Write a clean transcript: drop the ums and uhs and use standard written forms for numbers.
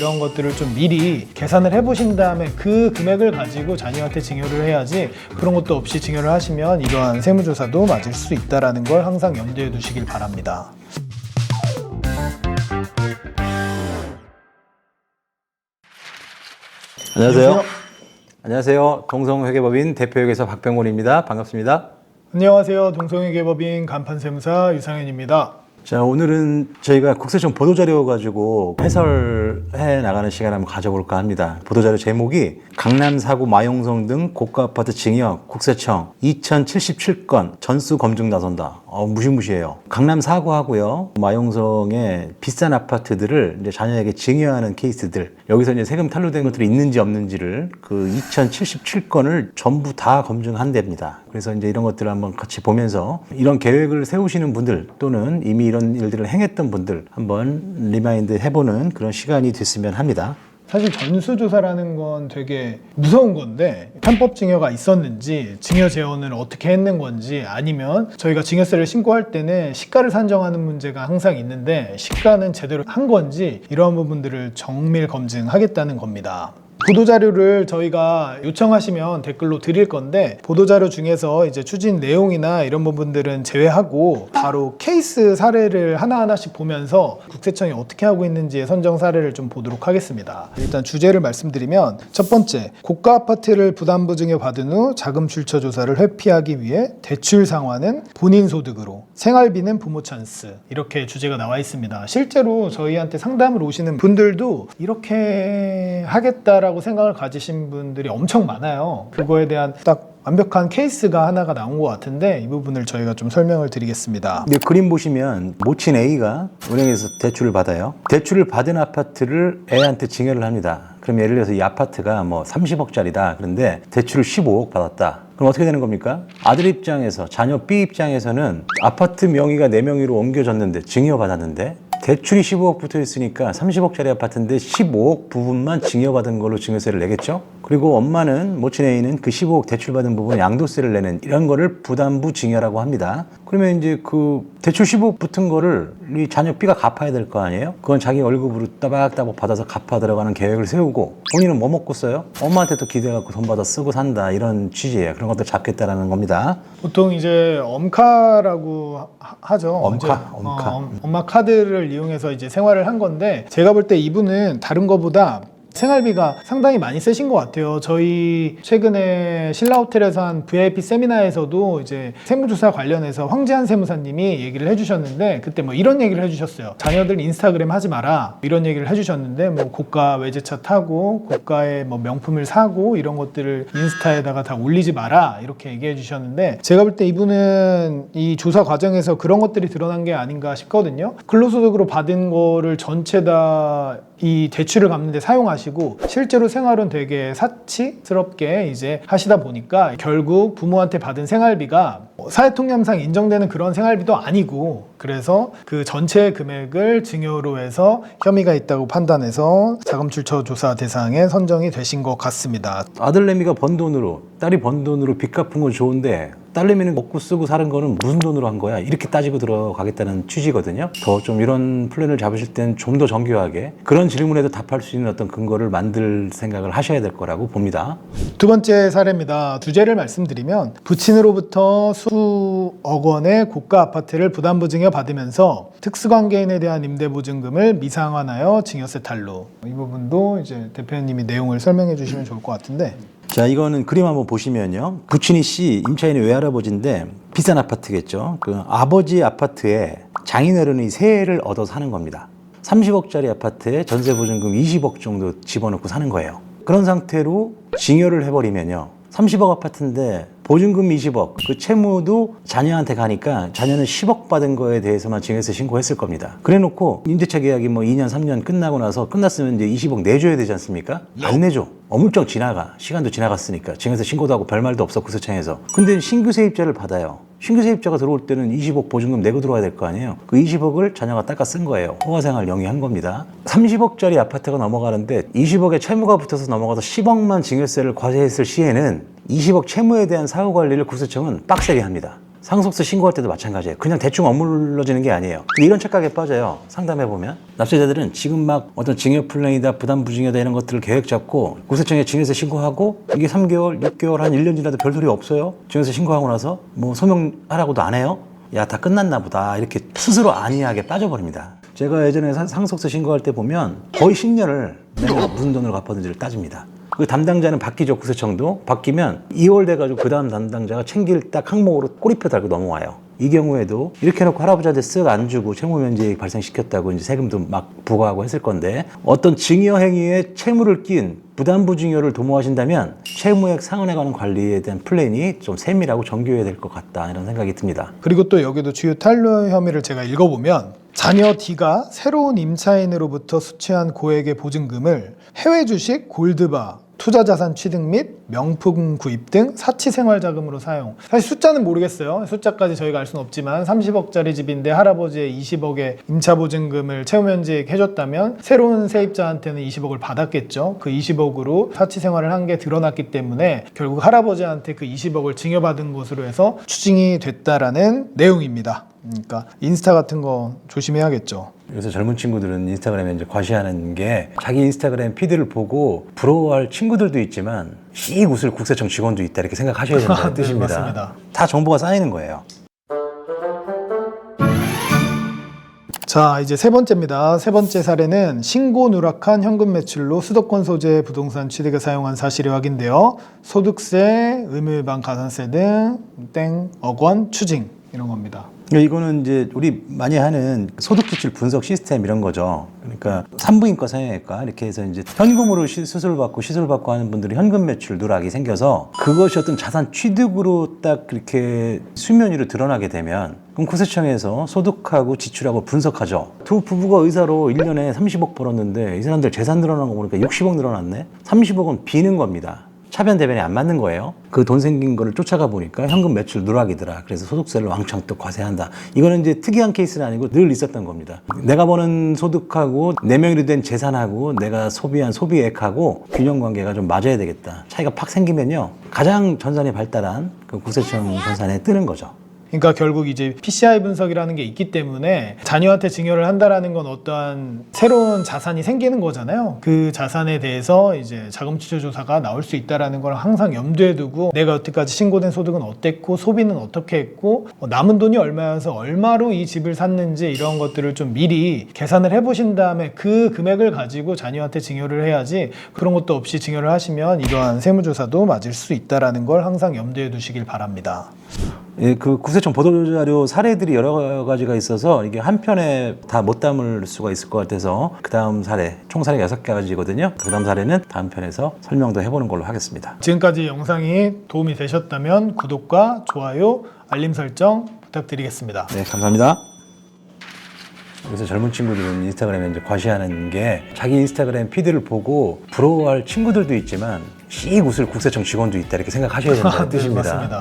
이런 것들을 좀 미리 계산을 해보신 다음에 그 금액을 가지고 자녀한테 증여를 해야지, 그런 것도 없이 증여를 하시면 이러한 세무조사도 맞을 수 있다는 걸 항상 염두에 두시길 바랍니다. 안녕하세요. 안녕하세요. 동성회계법인 대표회계사 박병곤입니다. 반갑습니다. 안녕하세요. 동성회계법인 간판세무사 유상현입니다. 자, 오늘은 저희가 국세청 보도자료 가지고 해설해 나가는 시간 한번 가져볼까 합니다. 보도자료 제목이 강남 4구 마용성 등 고가 아파트 증여 국세청 2077건 전수 검증 나선다. 무시무시해요. 강남 4구하고요, 마용성의 비싼 아파트들을 이제 자녀에게 증여하는 케이스들, 여기서 이제 세금 탈루된 것들이 있는지 없는지를 그 2077건을 전부 다 검증한답니다. 그래서 이제 이런 것들을 한번 같이 보면서 이런 계획을 세우시는 분들 또는 이미 이런 일들을 행했던 분들 한번 리마인드 해보는 그런 시간이 됐으면 합니다. 사실 전수조사라는 건 되게 무서운 건데, 편법 증여가 있었는지, 증여 재원을 어떻게 했는 건지, 아니면 저희가 증여세를 신고할 때는 시가를 산정하는 문제가 항상 있는데 시가는 제대로 한 건지, 이러한 부분들을 정밀 검증하겠다는 겁니다. 보도자료를 저희가 요청하시면 댓글로 드릴 건데, 보도자료 중에서 이제 추진 내용이나 이런 부분들은 제외하고 바로 케이스 사례를 하나하나씩 보면서 국세청이 어떻게 하고 있는지의 선정 사례를 좀 보도록 하겠습니다. 일단 주제를 말씀드리면, 첫 번째, 고가 아파트를 부담부 증여 받은 후 자금 출처 조사를 회피하기 위해 대출 상환은 본인 소득으로, 생활비는 부모 찬스, 이렇게 주제가 나와 있습니다. 실제로 저희한테 상담을 오시는 분들도 이렇게 하겠다라고 생각을 가지신 분들이 엄청 많아요. 그거에 대한 딱 완벽한 케이스가 하나가 나온 것 같은데, 이 부분을 저희가 좀 설명을 드리겠습니다. 네, 그림 보시면 모친 A가 은행에서 대출을 받아요. 대출을 받은 아파트를 애한테 증여를 합니다. 그럼 예를 들어서 이 아파트가 뭐 30억짜리다. 그런데 대출을 15억 받았다. 그럼 어떻게 되는 겁니까? 아들 입장에서, 자녀 B 입장에서는 아파트 명의가 내 명의로 옮겨졌는데, 증여받았는데 대출이 15억 붙어 있으니까 30억짜리 아파트인데 15억 부분만 증여받은 걸로 증여세를 내겠죠? 그리고 엄마는, 모친 A는 그 15억 대출받은 부분 양도세를 내는, 이런 거를 부담부 증여라고 합니다. 그러면 이제 그 대출 15억 붙은 거를 이 자녀 B가 갚아야 될 거 아니에요? 그건 자기 월급으로 따박따박 받아서 갚아 들어가는 계획을 세우고, 본인은 뭐 먹고 써요? 엄마한테 또 기대갖고 돈 받아 쓰고 산다, 이런 취지예요. 그런 것들 잡겠다라는 겁니다. 보통 이제 엄카라고 하죠. 엄마 카드를 이용해서 이제 생활을 한 건데, 제가 볼 때 이분은 다른 거보다 생활비가 상당히 많이 쓰신 것 같아요. 저희 최근에 신라호텔에서 한 VIP 세미나에서도 이제 세무조사 관련해서 황재한 세무사님이 얘기를 해주셨는데, 그때 뭐 이런 얘기를 해주셨어요. 자녀들 인스타그램 하지 마라, 이런 얘기를 해주셨는데, 뭐 고가 외제차 타고 고가의 뭐 명품을 사고 이런 것들을 인스타에다가 다 올리지 마라, 이렇게 얘기해 주셨는데, 제가 볼 때 이분은 이 조사 과정에서 그런 것들이 드러난 게 아닌가 싶거든요. 근로소득으로 받은 거를 전체 다 이 대출을 갚는 데 사용하시고, 실제로 생활은 되게 사치스럽게 이제 하시다 보니까 결국 부모한테 받은 생활비가 사회통념상 인정되는 그런 생활비도 아니고, 그래서 그 전체 금액을 증여로 해서 혐의가 있다고 판단해서 자금출처 조사 대상에 선정이 되신 것 같습니다. 아들내미가 번 돈으로, 딸이 번 돈으로 빚 갚은 건 좋은데 딸내미는 먹고 쓰고 사는 거는 무슨 돈으로 한 거야? 이렇게 따지고 들어가겠다는 취지거든요. 더 좀 이런 플랜을 잡으실 때는 좀 더 정교하게 그런 질문에도 답할 수 있는 어떤 근거를 만들 생각을 하셔야 될 거라고 봅니다. 두 번째 사례입니다. 주제를 말씀드리면, 부친으로부터 수억 원의 고가 아파트를 부담부 증여 받으면서 특수관계인에 대한 임대보증금을 미상환하여 증여세 탈루. 이 부분도 이제 대표님이 내용을 설명해 주시면 좋을 것 같은데, 자, 이거는 그림 한번 보시면요, 부친이 씨, 임차인이 외할아버지인데 비싼 아파트겠죠. 그 아버지 아파트에 장인어른이 세를 얻어 사는 겁니다. 30억짜리 아파트에 전세보증금 20억 정도 집어넣고 사는 거예요. 그런 상태로 증여를 해버리면요, 30억 아파트인데 보증금 20억, 그 채무도 자녀한테 가니까 자녀는 10억 받은 거에 대해서만 증여세 신고했을 겁니다. 그래 놓고 임대차 계약이 뭐 2년, 3년 끝나고 나서 끝났으면 이제 20억 내줘야 되지 않습니까? 안 내줘. 어물쩍 지나가. 시간도 지나갔으니까. 증여세 신고도 하고 별말도 없었고, 세청에서. 근데 신규 세입자를 받아요. 신규 세입자가 들어올 때는 20억 보증금 내고 들어와야 될 거 아니에요. 그 20억을 자녀가 닦아 쓴 거예요. 호화생활 영위한 겁니다. 30억짜리 아파트가 넘어가는데 20억의 채무가 붙어서 넘어가서 10억만 증여세를 과세했을 시에는 20억 채무에 대한 사후 관리를 국세청은 빡세게 합니다. 상속세 신고할 때도 마찬가지예요. 그냥 대충 어물러지는 게 아니에요. 근데 이런 착각에 빠져요. 상담해보면 납세자들은 지금 막 어떤 증여 플랜이다, 부담 부증이다 이런 것들을 계획 잡고 국세청에 증여세 신고하고 이게 3개월, 6개월, 한 1년 지나도 별 소리 없어요. 증여세 신고하고 나서 뭐 소명하라고도 안 해요. 야, 다 끝났나 보다. 이렇게 스스로 안이하게 빠져버립니다. 제가 예전에 상속세 신고할 때 보면 거의 10년을 내가 무슨 돈을 갚았는지를 따집니다. 그 담당자는 바뀌죠. 국세청도 바뀌면 2월 돼가지고 그 다음 담당자가 챙길 딱 항목으로 꼬리표 달고 넘어와요. 이 경우에도 이렇게 해놓고 할아버지한테 쓱 안 주고 채무면제 발생시켰다고 이제 세금도 막 부과하고 했을 건데, 어떤 증여 행위에 채무를 낀 부담부 증여를 도모하신다면 채무액 상환에 관한 관리에 대한 플랜이 좀 세밀하고 정교해야 될 것 같다, 이런 생각이 듭니다. 그리고 또 여기도 주요 탄로 혐의를 제가 읽어보면, 자녀 D가 새로운 임차인으로부터 수취한 고액의 보증금을 해외 주식, 골드바, 투자자산 취득 및 명품 구입 등 사치생활자금으로 사용. 사실 숫자는 모르겠어요. 숫자까지 저희가 알 수는 없지만 30억짜리 집인데 할아버지의 20억의 임차보증금을 채무면제 해줬다면 새로운 세입자한테는 20억을 받았겠죠. 그 20억으로 사치생활을 한 게 드러났기 때문에 결국 할아버지한테 그 20억을 증여받은 것으로 해서 추징이 됐다라는 내용입니다. 그러니까 인스타 같은 거 조심해야겠죠. 그래서 젊은 친구들은 인스타그램에 이제 과시하는 게, 자기 인스타그램 피드를 보고 부러워할 친구들도 있지만 씩 웃을 국세청 직원도 있다, 이렇게 생각하셔야 된다는 네, 뜻입니다. 맞습니다. 다 정보가 쌓이는 거예요. 자, 이제 세 번째입니다. 세 번째 사례는 신고 누락한 현금 매출로 수도권 소재 부동산 취득에 사용한 사실이 확인되어 소득세, 의무위반 가산세 등 억 원 추징, 이런 겁니다. 이거는 이제 우리 많이 하는 소득지출 분석 시스템 이런 거죠. 그러니까 산부인과, 성형외과 이렇게 해서 이제 현금으로 수술받고 시술받고 하는 분들이 현금 매출 누락이 생겨서 그것이 어떤 자산 취득으로 딱 그렇게 수면 위로 드러나게 되면, 그럼 국세청에서 소득하고 지출하고 분석하죠. 두 부부가 의사로 1년에 30억 벌었는데 이 사람들 재산 늘어난 거 보니까 60억 늘어났네. 30억은 비는 겁니다. 차변 대변이 안 맞는 거예요. 그 돈 생긴 거를 쫓아가 보니까 현금 매출 누락이더라. 그래서 소득세를 왕창 또 과세한다. 이거는 이제 특이한 케이스는 아니고 늘 있었던 겁니다. 내가 버는 소득하고 내 명의로 된 재산하고 내가 소비한 소비액하고 균형 관계가 좀 맞아야 되겠다. 차이가 팍 생기면요, 가장 전산이 발달한 그 국세청 전산에 뜨는 거죠. 그러니까 결국 이제 PCI 분석이라는 게 있기 때문에 자녀한테 증여를 한다라는 건 어떠한 새로운 자산이 생기는 거잖아요. 그 자산에 대해서 이제 자금추적 조사가 나올 수 있다라는 걸 항상 염두에 두고, 내가 여태까지 신고된 소득은 어땠고 소비는 어떻게 했고 남은 돈이 얼마여서 얼마로 이 집을 샀는지, 이런 것들을 좀 미리 계산을 해보신 다음에 그 금액을 가지고 자녀한테 증여를 해야지, 그런 것도 없이 증여를 하시면 이러한 세무조사도 맞을 수 있다라는 걸 항상 염두에 두시길 바랍니다. 예, 그 국세청 보도자료 사례들이 여러 가지가 있어서 이게 한 편에 다 못 담을 수가 있을 것 같아서 그 다음 사례, 총 사례 6가지거든요. 그 다음 사례는 다음 편에서 설명도 해보는 걸로 하겠습니다. 지금까지 영상이 도움이 되셨다면 구독과 좋아요, 알림 설정 부탁드리겠습니다. 네, 감사합니다. 그래서 젊은 친구들은 인스타그램에 이제 과시하는 게, 자기 인스타그램 피드를 보고 부러워할 친구들도 있지만 씩 웃을 국세청 직원도 있다, 이렇게 생각하셔야 된다는 네, 뜻입니다. 맞습니다.